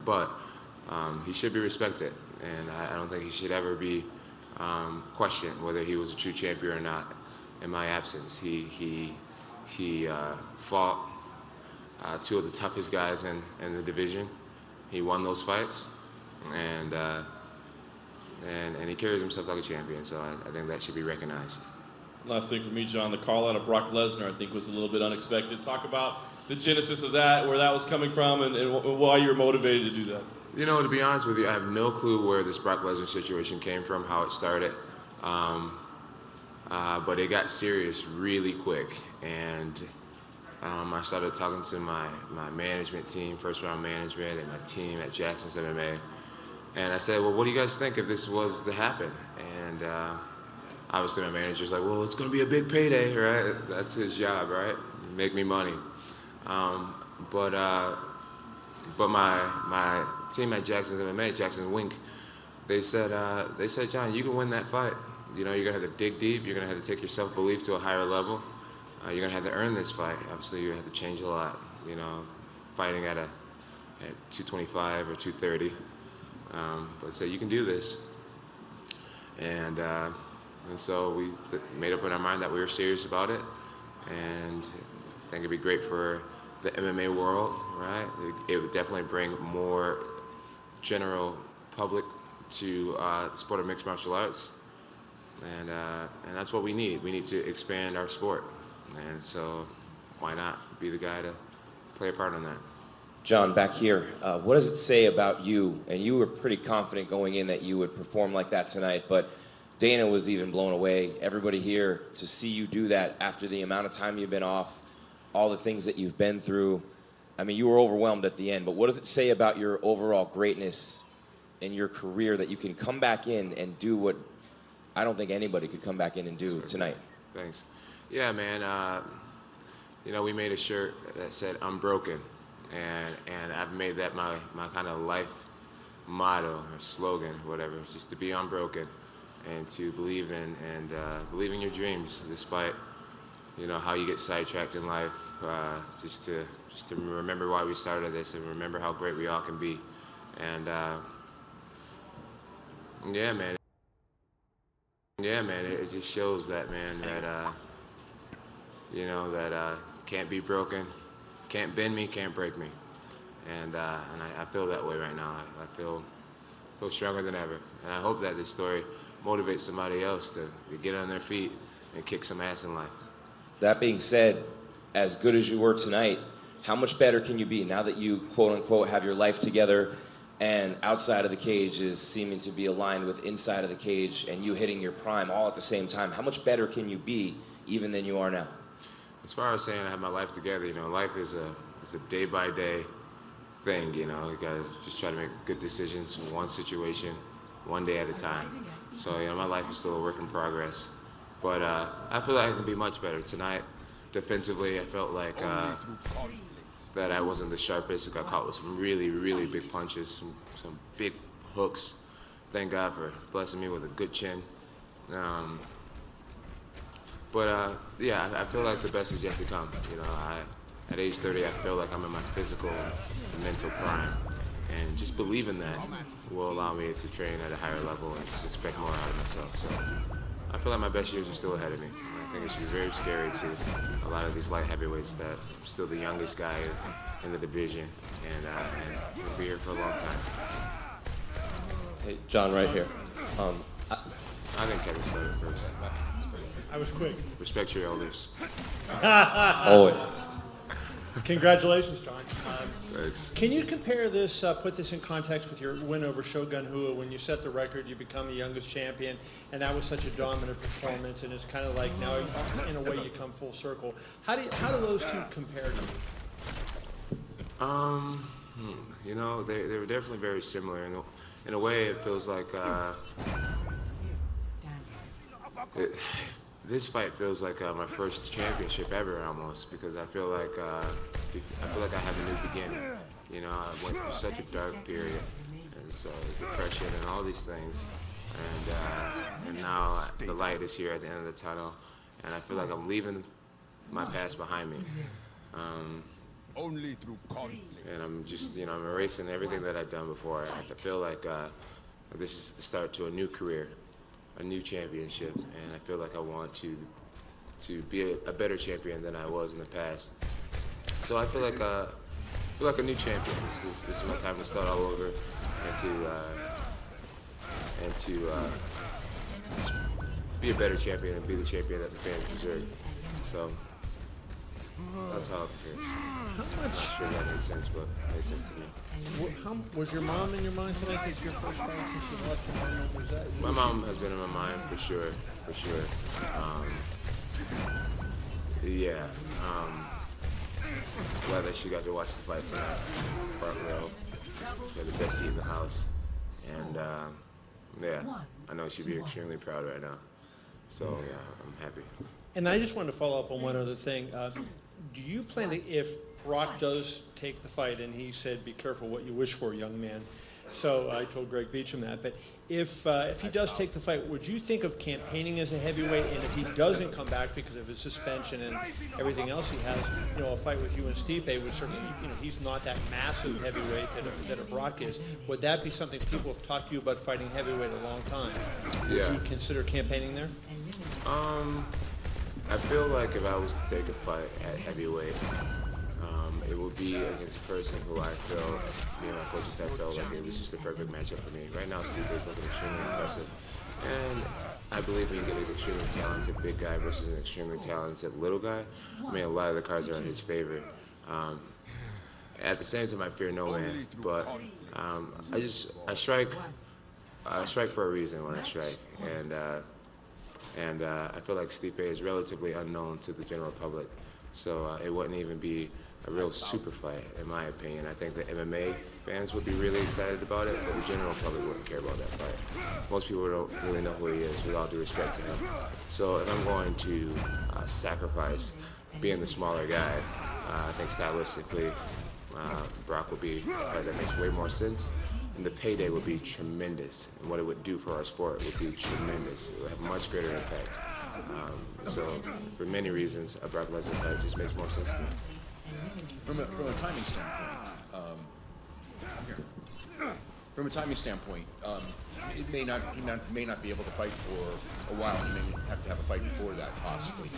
but he should be respected, and I don't think he should ever be questioned whether he was a true champion or not. In my absence, he fought two of the toughest guys in the division. He won those fights, and he carries himself like a champion. So I think that should be recognized. Last thing for me, John, the call out of Brock Lesnar, I think, was a little bit unexpected. Talk about the genesis of that, where that was coming from, and why you were motivated to do that. You know, to be honest with you, I have no clue where this Brock Lesnar situation came from, how it started. But it got serious really quick, and I started talking to my management team, first round management, and my team at Jackson's MMA. And I said, well, what do you guys think if this was to happen? And obviously my manager's like, well, it's going to be a big payday, right? That's his job, right? Make me money. But my team at Jackson's MMA, Jackson's Wink, they said, John, you can win that fight. You know, you're going to have to dig deep. You're going to have to take your self-belief to a higher level. You're going to have to earn this fight. Obviously, you're going to have to change a lot, you know, fighting at 225 or 230. But so you can do this. And so we made up in our mind that we were serious about it. And I think it'd be great for the MMA world, right? It would definitely bring more general public to the sport of mixed martial arts. And that's what we need. We need to expand our sport. And so why not be the guy to play a part in that? John, back here, what does it say about you? And you were pretty confident going in that you would perform like that tonight, but Dana was even blown away. Everybody here, to see you do that after the amount of time you've been off, all the things that you've been through. I mean, you were overwhelmed at the end, but what does it say about your overall greatness in your career that you can come back in and do what I don't think anybody could come back in and do tonight? Thanks. Yeah, man. You know, we made a shirt that said "Unbroken," and I've made that my kind of life motto or slogan, whatever, just to be unbroken and to believe in believe in your dreams, despite you know how you get sidetracked in life. Just to remember why we started this and remember how great we all can be, and yeah, man. Yeah, man. It just shows that, man, that you know that can't be broken, can't bend me, can't break me, and I feel that way right now. I feel stronger than ever, and I hope that this story motivates somebody else to get on their feet and kick some ass in life. That being said, as good as you were tonight, how much better can you be now that you, quote unquote, have your life together and outside of the cage is seeming to be aligned with inside of the cage and you hitting your prime all at the same time? How much better can you be even than you are now? As far as saying I have my life together, you know, life is a day-by-day thing, you know. You gotta just try to make good decisions in one situation, one day at a time. So, you know, my life is still a work in progress. But I feel like I can be much better. Tonight, defensively, I felt like that I wasn't the sharpest. I got caught with some really, really big punches, some big hooks. Thank God for blessing me with a good chin. Yeah, I feel like the best is yet to come. You know, at age 30, I feel like I'm in my physical and mental prime. And just believing that will allow me to train at a higher level and just expect more out of myself. So I feel like my best years are still ahead of me. And I think it should be very scary to a lot of these light heavyweights that I'm still the youngest guy in the division, and we'll be here for a long time. Hey, John, right here. I think Kevin started first. I was quick. Respect your elders. Always. Congratulations, John. Thanks. Can you compare this, put this in context with your win over Shogun Rua? When you set the record, you become the youngest champion, and that was such a dominant performance, and it's kind of like now, in a way, you come full circle. How do those two compare to you? You know, they were definitely very similar. In a way, it feels like this fight feels like my first championship ever, almost, because I feel like I have a new beginning. You know, I went through such a dark period, and so depression and all these things, and now the light is here at the end of the tunnel, and I feel like I'm leaving my past behind me. only through conflict. And I'm just, I'm erasing everything that I've done before. I feel like this is the start to a new career, a new championship, and I feel like I want to be a better champion than I was in the past. So I feel like a new champion. This is my time to start all over and to be a better champion and be the champion that the fans deserve. So that's how it feels. How much? I'm not sure that made sense, but it made sense to me. How, was your mom in your mind tonight? This is your first fight since you lost your mom? Was that? My mom has been in my mind for sure. Yeah. Glad that she got to watch the fight tonight. Park Row. She had the best seat in the house, and yeah, I know she'd be extremely proud right now. So yeah, I'm happy. And I just wanted to follow up on one other thing. Do you plan to, if Brock does take the fight, and he said, "Be careful what you wish for, young man." So I told Greg Beecham that. But if he does take the fight, would you think of campaigning as a heavyweight? And if he doesn't come back because of his suspension and everything else he has, a fight with you and Stipe would certainly, he's not that massive heavyweight that a Brock is. Would that be something people have talked to you about, fighting heavyweight a long time? Would you consider campaigning there? I feel like if I was to take a fight at heavyweight, it would be against a person who I feel, coaches have felt like it was just the perfect matchup for me. Right now, Steve is looking extremely impressive. And I believe when you get an extremely talented big guy versus an extremely talented little guy, a lot of the cards are in his favor. At the same time, I fear no man, but I strike for a reason when I strike. And I feel like Stipe is relatively unknown to the general public, so it wouldn't even be a real super fight, in my opinion. I think the MMA fans would be really excited about it, but the general public wouldn't care about that fight. Most people don't really know who he is, with all due respect to him. So if I'm going to sacrifice being the smaller guy, I think stylistically, Brock would be a fight that makes way more sense. And the payday would be tremendous, and what it would do for our sport would be tremendous. It would have much greater impact. So, for many reasons, a Brock Lesnar fight just makes more sense to me. From a timing standpoint, it may not be able to fight for a while. You may have to have a fight before that, possibly.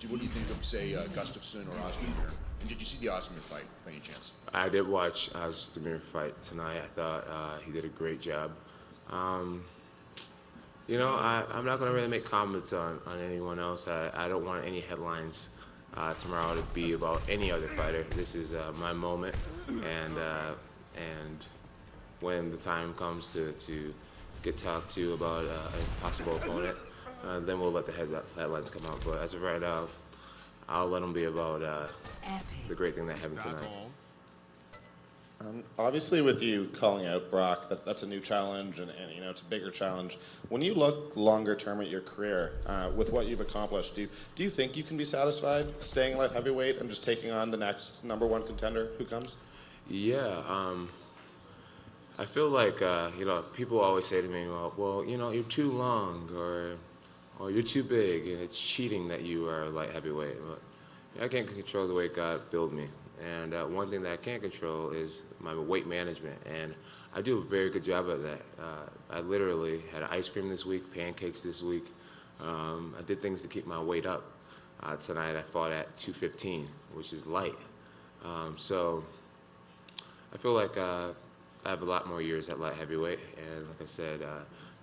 What do you think of, say, Gustafsson or Ozdemir? And did you see the Ozdemir fight by any chance? I did watch Ozdemir fight tonight. I thought he did a great job. I'm not going to really make comments on anyone else. I don't want any headlines tomorrow to be about any other fighter. This is my moment, and when the time comes to get talked to about a possible opponent, then we'll let the headlines come out. But as of right now, I'll let them be about the great thing that happened tonight. Obviously, with you calling out Brock, that's a new challenge, and it's a bigger challenge. When you look longer term at your career, with what you've accomplished, do you think you can be satisfied staying light heavyweight and just taking on the next #1 contender who comes? Yeah, I feel like people always say to me, well, you're too long, or you're too big, and it's cheating that you are light heavyweight. But I can't control the way God built me. And one thing that I can't control is my weight management, and I do a very good job of that. I literally had ice cream this week, pancakes this week. I did things to keep my weight up. Tonight I fought at 215, which is light. So I feel like I have a lot more years at light heavyweight, and like I said,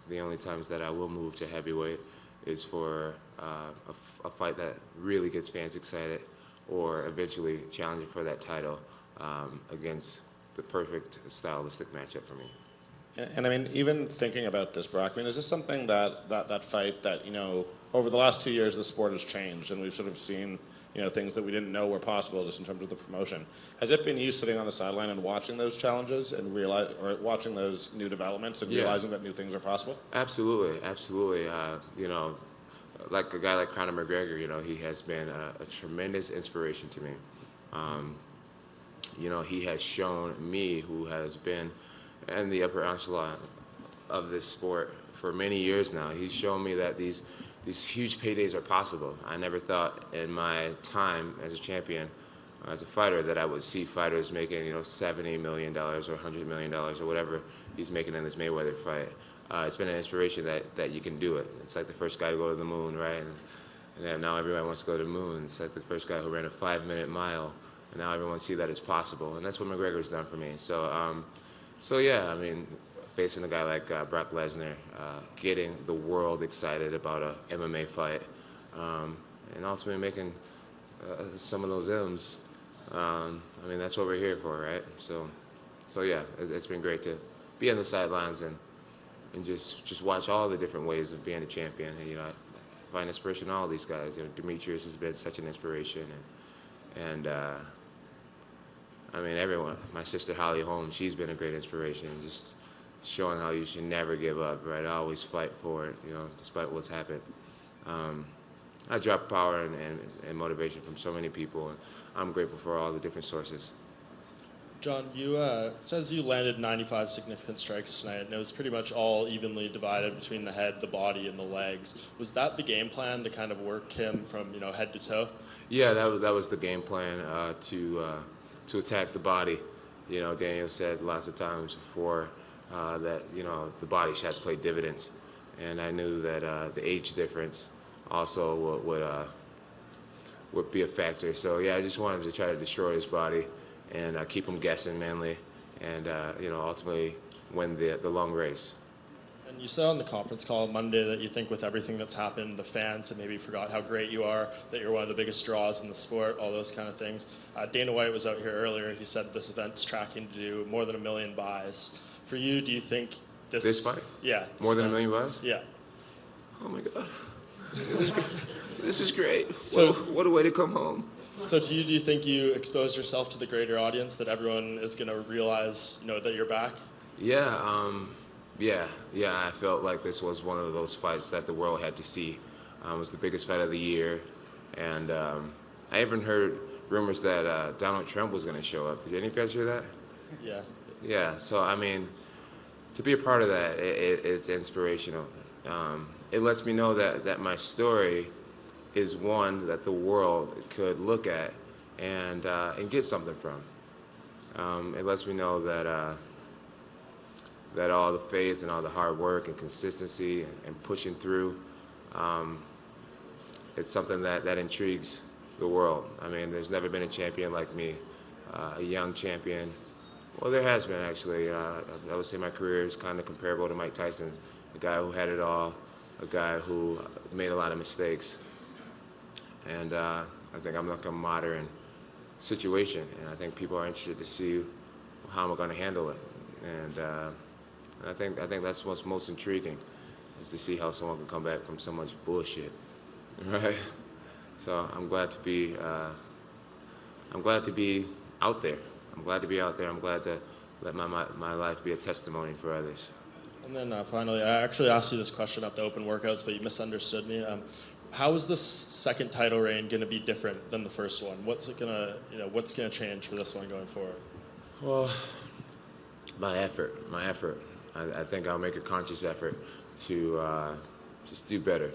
the only times that I will move to heavyweight is for a fight that really gets fans excited, or eventually challenging for that title against the perfect stylistic matchup for me. And even thinking about this, Brock, is this something that fight that, over the last 2 years, the sport has changed, and we've sort of seen, things that we didn't know were possible just in terms of the promotion. Has it been you sitting on the sideline and watching those challenges and watching those new developments and realizing that new things are possible? Absolutely. Like a guy like Conor McGregor, he has been a tremendous inspiration to me. He has shown me, who has been in the upper echelon of this sport for many years now, he's shown me that these these huge paydays are possible. I never thought in my time as a champion, as a fighter, that I would see fighters making, $70 million or $100 million or whatever he's making in this Mayweather fight. It's been an inspiration that you can do it. It's like the first guy to go to the moon, right? And then now everybody wants to go to the moon. It's like the first guy who ran a 5-minute mile, and now everyone see that it's possible. And that's what McGregor's done for me. So yeah, I mean, facing a guy like Brock Lesnar, getting the world excited about a MMA fight, and ultimately making some of those M's. I mean, that's what we're here for, right? So yeah, it's been great to be on the sidelines and just watch all the different ways of being a champion. And, I find inspiration in all these guys. Demetrius has been such an inspiration, and I mean, everyone. My sister Holly Holmes, she's been a great inspiration. Just showing how you should never give up, right? Always fight for it, despite what's happened. I drop power and motivation from so many people, and I'm grateful for all the different sources. John, it says you landed 95 significant strikes tonight, and it was pretty much all evenly divided between the head, the body, and the legs. Was that the game plan, to kind of work him from head to toe? Yeah, that was the game plan, to attack the body. Daniel said lots of times before that the body shots play dividends, and I knew that the age difference also would be a factor. So yeah, I just wanted to try to destroy his body and keep him guessing mainly, and ultimately win the long race. And you said on the conference call Monday that you think with everything that's happened, the fans have maybe forgot how great you are, that you're one of the biggest draws in the sport, all those kind of things. Dana White was out here earlier. He said this event's tracking to do more than 1 million buys. For you, do you think this fight? Yeah. More than 1 million buys? Yeah. Oh my God. This is great. So, what a way to come home. So do you think you exposed yourself to the greater audience, that everyone is going to realize, that you're back? Yeah, yeah. I felt like this was one of those fights that the world had to see. It was the biggest fight of the year, and I even heard rumors that Donald Trump was going to show up. Did any of you guys hear that? Yeah. Yeah. So I mean, to be a part of that, it's inspirational. It lets me know that my story is one that the world could look at and get something from. It lets me know that all the faith and all the hard work and consistency and pushing through, it's something that intrigues the world. I mean, there's never been a champion like me, a young champion. Well, there has been, actually. I would say my career is kind of comparable to Mike Tyson, a guy who had it all, a guy who made a lot of mistakes. And I think I'm like a modern situation, and I think people are interested to see how I'm going to handle it. And I think that's what's most intriguing, is to see how someone can come back from so much bullshit, right? So I'm glad to be out there. I'm glad to be out there. I'm glad to let my life be a testimony for others. And then finally, I actually asked you this question at the open workouts, but you misunderstood me. How is this second title reign going to be different than the first one? What's gonna change for this one going forward? Well, my effort. I think I'll make a conscious effort to just do better.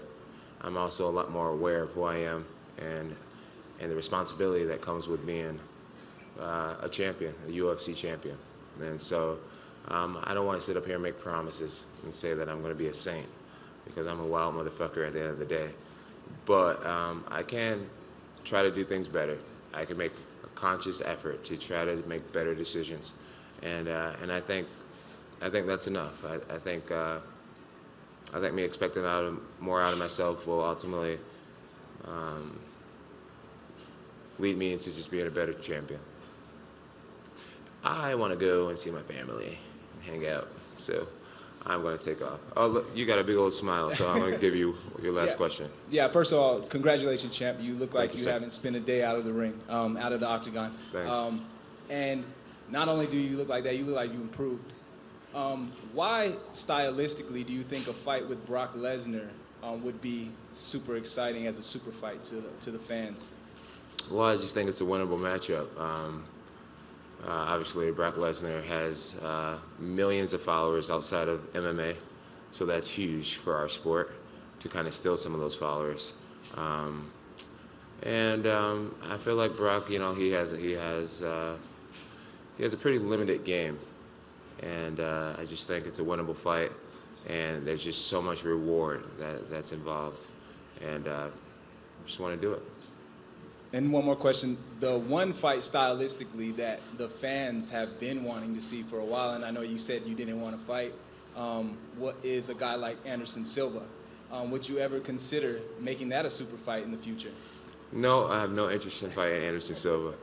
I'm also a lot more aware of who I am and the responsibility that comes with being a champion, a UFC champion. And so I don't want to sit up here and make promises and say that I'm going to be a saint, because I'm a wild motherfucker at the end of the day. But I can try to do things better. I can make a conscious effort to try to make better decisions, and I think that's enough. I think me expecting more out of myself will ultimately lead me into just being a better champion. I want to go and see my family and hang out, so I'm going to take off. Oh, look, you got a big old smile, so I'm going to give you your last question. Yeah, first of all, congratulations, champ. You look like you sir. haven't spent a day out of the ring, out of the octagon. Thanks. And not only do you look like that, you look like you improved. Why, stylistically, do you think a fight with Brock Lesnar would be super exciting as a super fight to the fans? Well, I just think it's a winnable matchup. Obviously, Brock Lesnar has millions of followers outside of MMA, so that's huge for our sport. kind of steal some of those followers. I feel like Brock, you know, he has a pretty limited game, and I just think it's a winnable fight, and there's just so much reward that's involved, and I just want to do it. And one more question. The one fight stylistically that the fans have been wanting to see for a while, and I know you said you didn't want to fight, what is a guy like Anderson Silva? Would you ever consider making that a super fight in the future? No, I have no interest in fighting Anderson Silva.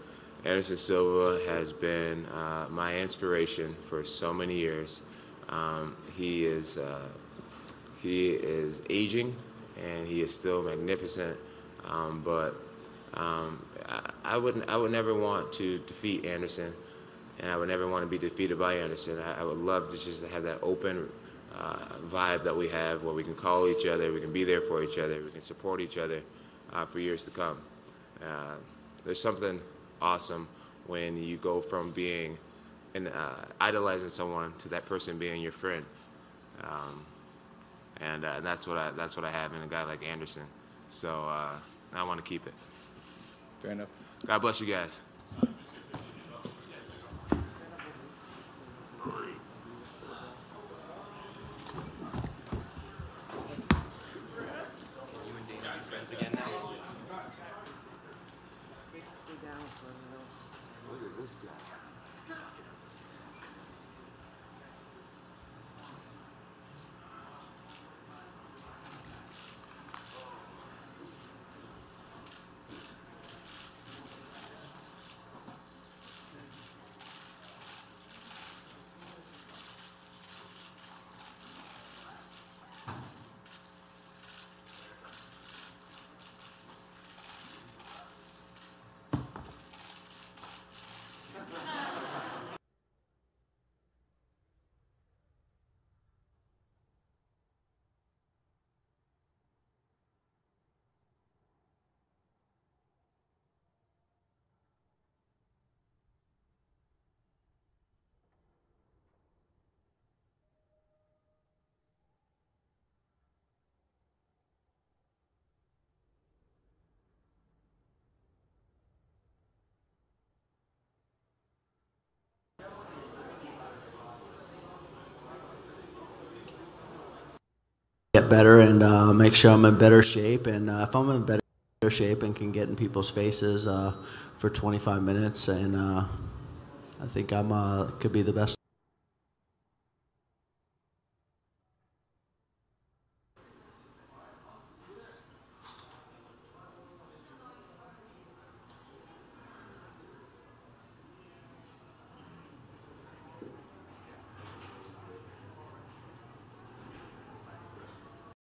Anderson Silva has been my inspiration for so many years. He is aging, and he is still magnificent. But I would never want to defeat Anderson, and I would never want to be defeated by Anderson. I would love to just have that open vibe that we have, where we can call each other, we can be there for each other, we can support each other for years to come. There's something awesome when you go from being idolizing someone to that person being your friend, and that's what I have in a guy like Anderson. So I want to keep it. Fair enough. God bless you guys. Look at this guy. Get better and make sure I'm in better shape. And if I'm in better shape and can get in people's faces for 25 minutes, and I think I'm could be the best.